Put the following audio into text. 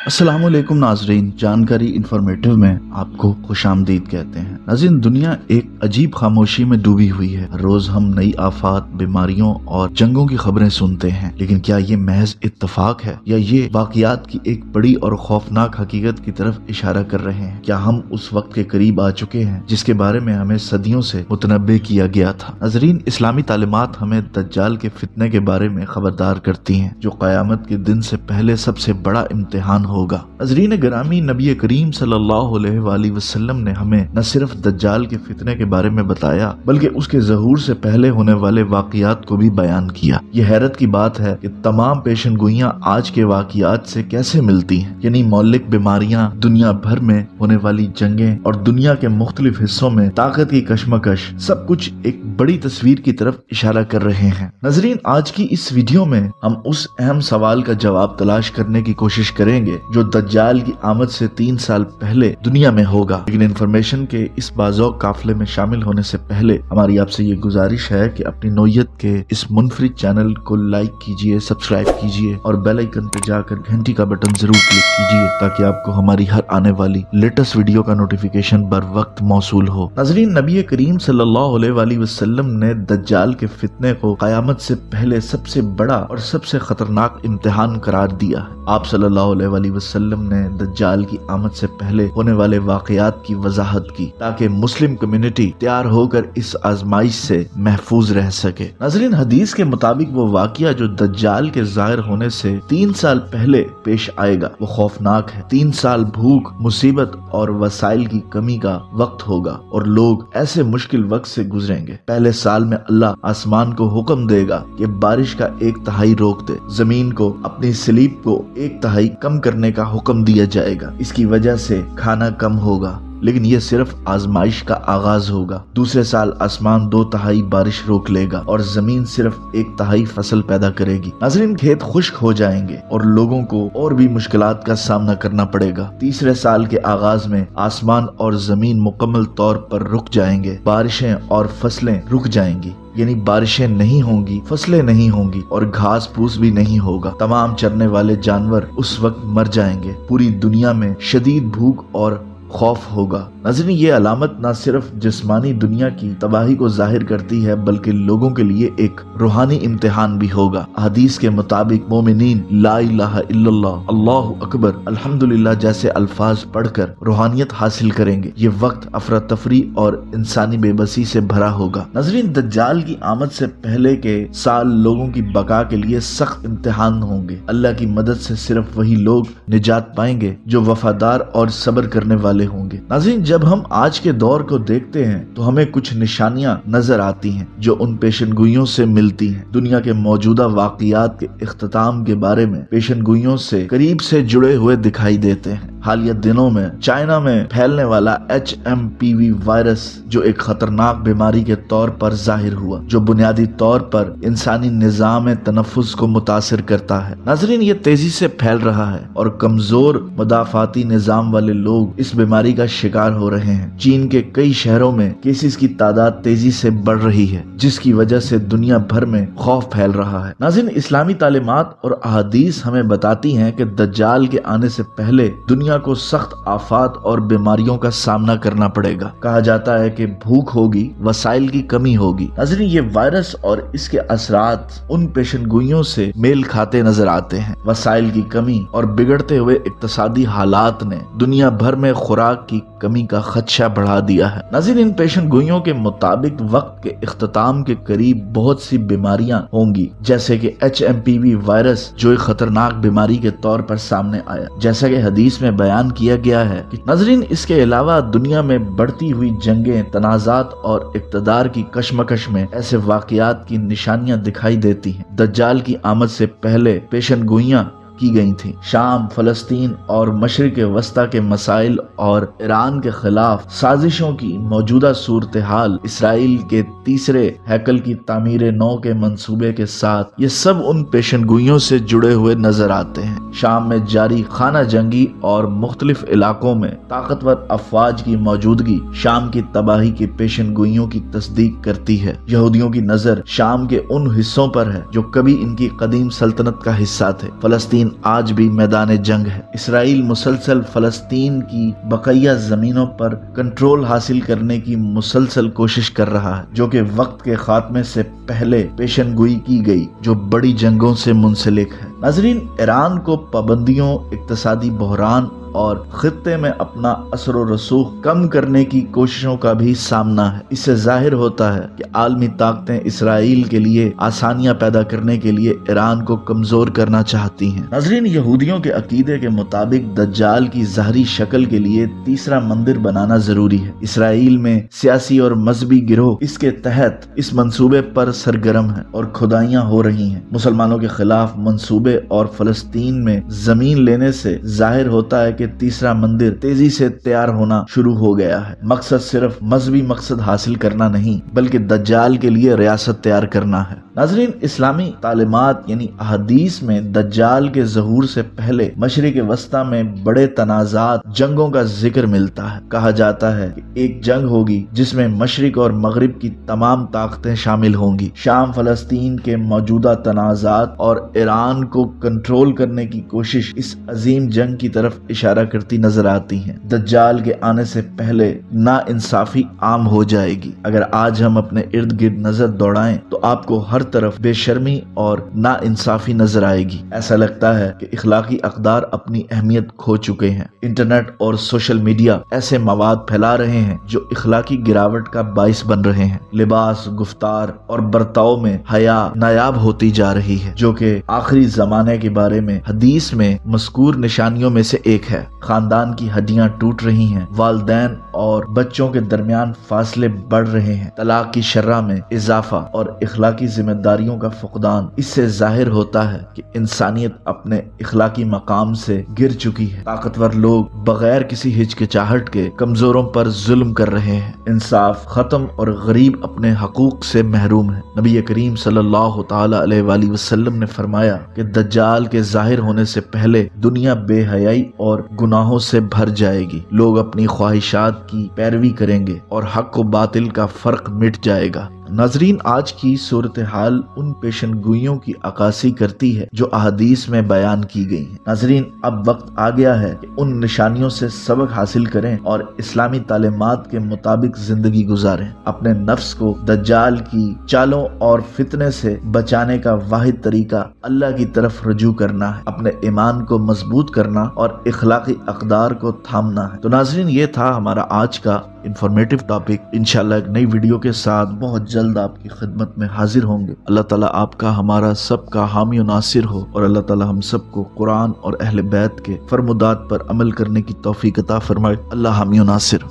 अस्सलाम वालेकुम नाजरीन, जानकारी इंफॉर्मेटिव में आपको खुशामदीद कहते हैं। नाज़रीन, दुनिया एक अजीब खामोशी में डूबी हुई है। रोज हम नई आफात, बीमारियों और जंगों की खबरें सुनते हैं, लेकिन क्या ये महज इत्तफाक है या ये वाक़ियात की एक बड़ी और खौफनाक हकीकत की तरफ इशारा कर रहे हैं? क्या हम उस वक्त के करीब आ चुके हैं जिसके बारे में हमें सदियों से मुतनब्बे किया गया था? नाज़रीन, इस्लामी तालीमात हमें दज्जाल के फितने के बारे में खबरदार करती हैं, जो क़यामत के दिन से पहले सबसे बड़ा इम्तिहान होगा। नाज़रीन गिरामी, नबी करीम सल्लल्लाहु अलैहि वसल्लम ने हमें न सिर्फ दज्जाल के फितने के बारे में बताया, बल्कि उसके ज़हूर से पहले होने वाले वाक़ियात को भी बयान किया। ये हैरत की बात है कि तमाम पेशनगोइयां आज के वाक़ियात से कैसे मिलती हैं, यानी मौलिक बीमारियां, दुनिया भर में होने वाली जंगें और दुनिया के मुख्तलिफ हिस्सों में ताकत की कशमकश, सब कुछ एक बड़ी तस्वीर की तरफ इशारा कर रहे हैं। नाज़रीन, आज की इस वीडियो में हम उस अहम सवाल का जवाब तलाश करने की कोशिश करेंगे जो दज्जाल की आमद से 3 साल पहले दुनिया में होगा। लेकिन इन्फॉर्मेशन के इस बाज़ौक़ काफिले में शामिल होने से पहले हमारी आपसे ये गुजारिश है कि अपनी नौयत के इस मुनफरिद चैनल को लाइक कीजिए, सब्सक्राइब कीजिए और बेल आइकन पे जाकर घंटी का बटन जरूर क्लिक कीजिए, ताकि आपको हमारी हर आने वाली लेटेस्ट वीडियो का नोटिफिकेशन बर वक्त मौसूल हो। नाज़रीन, नबी करीम सल्लल्लाहु अलैहि वसल्लम ने दज्जाल के फितने को क़यामत से पहले सबसे बड़ा और सबसे खतरनाक इम्तिहान करार दिया है। आप सल्लल्लाहु अलैहि वसल्लम ने दज्जाल की आमद से पहले होने वाले वाक़ियात की वजाहत की, ताकि मुस्लिम कम्युनिटी तैयार होकर इस आजमाइश से महफूज रह सके। नाज़रीन, हदीस के मुताबिक वो वाक़िया जो दज्जाल के ज़ाहिर होने से 3 साल पहले पेश आएगा वो खौफनाक है। 3 साल भूख, मुसीबत और वसाइल की कमी का वक्त होगा और लोग ऐसे मुश्किल वक्त से गुजरेंगे। पहले साल में अल्लाह आसमान को हुक्म देगा कि बारिश का 1/3 रोक दे, जमीन को अपनी स्लीप को 1/3 कम करने का हुक्म दिया जाएगा। इसकी वजह से खाना कम होगा, लेकिन ये सिर्फ आजमाइश का आगाज होगा। दूसरे साल आसमान 2/3 बारिश रोक लेगा और जमीन सिर्फ 1/3 फसल पैदा करेगी। नाज़रीन, खेत खुश्क हो जाएंगे और लोगों को और भी मुश्किलात का सामना करना पड़ेगा। तीसरे साल के आगाज में आसमान और जमीन मुकम्मल तौर पर रुक जाएंगे, बारिशें और फसलें रुक जाएंगी, यानी बारिशें नहीं होंगी, फसलें नहीं होंगी और घास फूस भी नहीं होगा। तमाम चरने वाले जानवर उस वक्त मर जाएंगे। पूरी दुनिया में शदीद भूख और खौफ होगा। नाज़रीन, ये अलामत न सिर्फ जिस्मानी दुनिया की तबाही को जाहिर करती है, बल्कि लोगों के लिए एक रूहानी इम्तिहान भी होगा। हदीस के मुताबिक मोमिनीन ला इलाहा इल्लल्लाह, अल्लाहु अकबर, अल्हम्दुलिल्लाह जैसे अल्फाज पढ़कर रूहानियत हासिल करेंगे। ये वक्त अफरा तफरी और इंसानी बेबसी से भरा होगा। नाज़रीन, दज्जाल की आमद से पहले के साल लोगों की बका के लिए सख्त इम्तिहान होंगे। अल्लाह की मदद से सिर्फ वही लोग निजात पाएंगे जो वफादार और सब्र करने वाले होंगे। नाज़रीन, जब हम आज के दौर को देखते हैं तो हमें कुछ निशानियां नजर आती हैं जो उन पेशनगोइयों से मिलती हैं। दुनिया के मौजूदा वाक़ियात के इख्तिताम के बारे में पेशनगोइयों से करीब से जुड़े हुए दिखाई देते हैं। हालिया दिनों में चाइना में फैलने वाला HMPV वायरस, जो एक खतरनाक बीमारी के तौर पर जाहिर हुआ, जो बुनियादी तौर पर इंसानी निज़ाम तनफ़ुस को मुतासिर करता है। नाज़रीन, ये तेजी से फैल रहा है और कमजोर मुदाफ़ाती निज़ाम वाले लोग इस बीमारी का शिकार हो रहे हैं। चीन के कई शहरों में केसेस की तादाद तेजी से बढ़ रही है, जिसकी वजह से दुनिया भर में खौफ फैल रहा है। नाज़रीन, इस्लामी तालीमात और अहादीस हमें बताती हैं कि दज्जाल के आने से पहले दुनिया को सख्त आफात और बीमारियों का सामना करना पड़ेगा। कहा जाता है कि भूख होगी, वसाइल की कमी होगी। नाज़रीन, ये वायरस और इसके असरात उन पेशनगोइयों से मेल खाते नजर आते हैं। वसाइल की कमी और बिगड़ते हुए इक्तसादी हालात ने दुनिया भर में खुराक की कमी का खदशा बढ़ा दिया है। नाज़रीन, इन पेशनगोइयों के मुताबिक वक्त के इख्तिताम के करीब बहुत सी बीमारियां होंगी, जैसे कि HMPV वायरस, जो एक खतरनाक बीमारी के तौर पर सामने आया, जैसा कि हदीस में बयान किया गया है। नाज़रीन, इसके अलावा दुनिया में बढ़ती हुई जंगें, तनाज़ात और इक़्तिदार की कशमकश में ऐसे वाक़ियात की निशानियां दिखाई देती हैं। दज्जाल की आमद से पहले पेशनगोइयां की गई थी। शाम, फलस्तीन और मशरिक़ वस्ता के मसाइल और ईरान के खिलाफ साजिशों की मौजूदा सूरत हाल, इसराइल के तीसरे हैकल की तामीर नौ के मंसूबे के साथ, ये सब उन पेशनगोइयों से जुड़े हुए नजर आते हैं। शाम में जारी खाना जंगी और मुख्तलिफ इलाकों में ताकतवर अफवाज की मौजूदगी शाम की तबाही की पेशनगोइयों की तस्दीक करती है। यहूदियों की नजर शाम के उन हिस्सों पर है जो कभी इनकी कदीम सल्तनत का हिस्सा थे। फलस्तीन नाज़रीन आज भी मैदान जंग है। इसराइल मुसलसल फलस्तीन की बकैया जमीनों पर कंट्रोल हासिल करने की मुसलसल कोशिश कर रहा है, जो कि वक्त के खात्मे से पहले पेशनगोई की गई, जो बड़ी जंगों से मुंसलिक है। नाज़रीन, ईरान को पाबंदियों, इक्तसादी बहरान और खित्ते में अपना असर व रसूख कम करने की कोशिशों का भी सामना है। इससे जाहिर होता है कि आलमी ताकतें इसराइल के लिए आसानियां पैदा करने के लिए ईरान को कमजोर करना चाहती हैं। नाज़रीन, यहूदियों के अकीदे के मुताबिक दज्जाल की ज़ाहरी शक्ल के लिए तीसरा मंदिर बनाना जरूरी है। इसराइल में सियासी और मजहबी गिरोह इसके तहत इस मंसूबे पर सरगर्म है और खुदाइयां हो रही हैं। मुसलमानों के खिलाफ मंसूबे और फलस्तीन में जमीन लेने से जाहिर होता है कि तीसरा मंदिर तेजी से तैयार होना शुरू हो गया है। मकसद सिर्फ मजहबी मकसद हासिल करना नहीं, बल्कि दज्जाल के लिए रियासत तैयार करना है। नाज़रीन, इस्लामी तालीमात यानी अहदीस में दज्जाल के ज़हूर से पहले मशरिक़ वस्ता में बड़े तनाज़ात, जंगों का जिक्र मिलता है। कहा जाता है कि एक जंग होगी जिसमें मशरिक और मगरिब की तमाम ताकतें शामिल होंगी। शाम फलस्तीन के मौजूदा तनाज़ात और ईरान को कंट्रोल करने की कोशिश इस अजीम जंग की तरफ इशारा करती नजर आती हैं। दज्जाल के आने से पहले नाइंसाफी आम हो जाएगी। अगर आज हम अपने इर्द गिर्द नजर दौड़ाएं तो आपको हर तरफ बेशर्मी और नाइंसाफी नजर आएगी। ऐसा लगता है कि इखलाकी अक़दार अपनी अहमियत खो चुके हैं। इंटरनेट और सोशल मीडिया ऐसे मवाद फैला रहे हैं जो इखलाकी गिरावट का बाइस बन रहे हैं। लिबास, गुफ्तार और बर्ताव में हया नायाब होती जा रही है, जो कि आखिरी जमाने के बारे में हदीस में मज़कूर निशानियों में से एक है। खानदान की हड्डियां टूट रही हैं, वालिदैन और बच्चों के दरमियान फासले बढ़ रहे हैं, तलाक की शर्रा में इजाफा और इखलाकी जिम्मेदारियों का फुकदान। इससे जाहिर होता है कि इंसानियत अपने इखलाकी मकाम से गिर चुकी है। ताकतवर लोग बगैर किसी हिचकिचाहट के कमजोरों पर जुल्म कर रहे हैं। इंसाफ खत्म और गरीब अपने हकूक से महरूम है। नबी करीम सल्लल्लाहु तआला अलैहि वसल्लम ने फरमाया कि दज्जाल के जाहिर होने से पहले दुनिया बेहयाई और गुनाहों से भर जाएगी। लोग अपनी ख्वाहिशात की पैरवी करेंगे और हक व बातिल का फर्क मिट जाएगा। नाज़रीन, आज की सूरत हाल उन पेशनगोइयों की अक्कासी करती है जो अहदीस में बयान की गई है। नाज़रीन, अब वक्त आ गया है कि उन निशानियों से सबक हासिल करें और इस्लामी तालीमात के मुताबिक जिंदगी गुजारें। अपने नफ्स को दज्जाल की चालों और फितने से बचाने का वाहिद तरीका अल्लाह की तरफ रजू करना है, अपने ईमान को मजबूत करना और इखलाकी अक़दार को थामना है। तो नाज़रीन, ये था हमारा आज का इंफॉर्मेटिव टॉपिक। इंशाल्लाह एक नई वीडियो के साथ बहुत जल्द आपकी खिदमत में हाजिर होंगे। अल्लाह ताला आपका, हमारा सबका हामी और नासिर हो और अल्लाह ताला हम सबको कुरान और अहले बैत के फरमुदात पर अमल करने की तौफीक अता फरमाए। अल्लाह हामी और नासिर।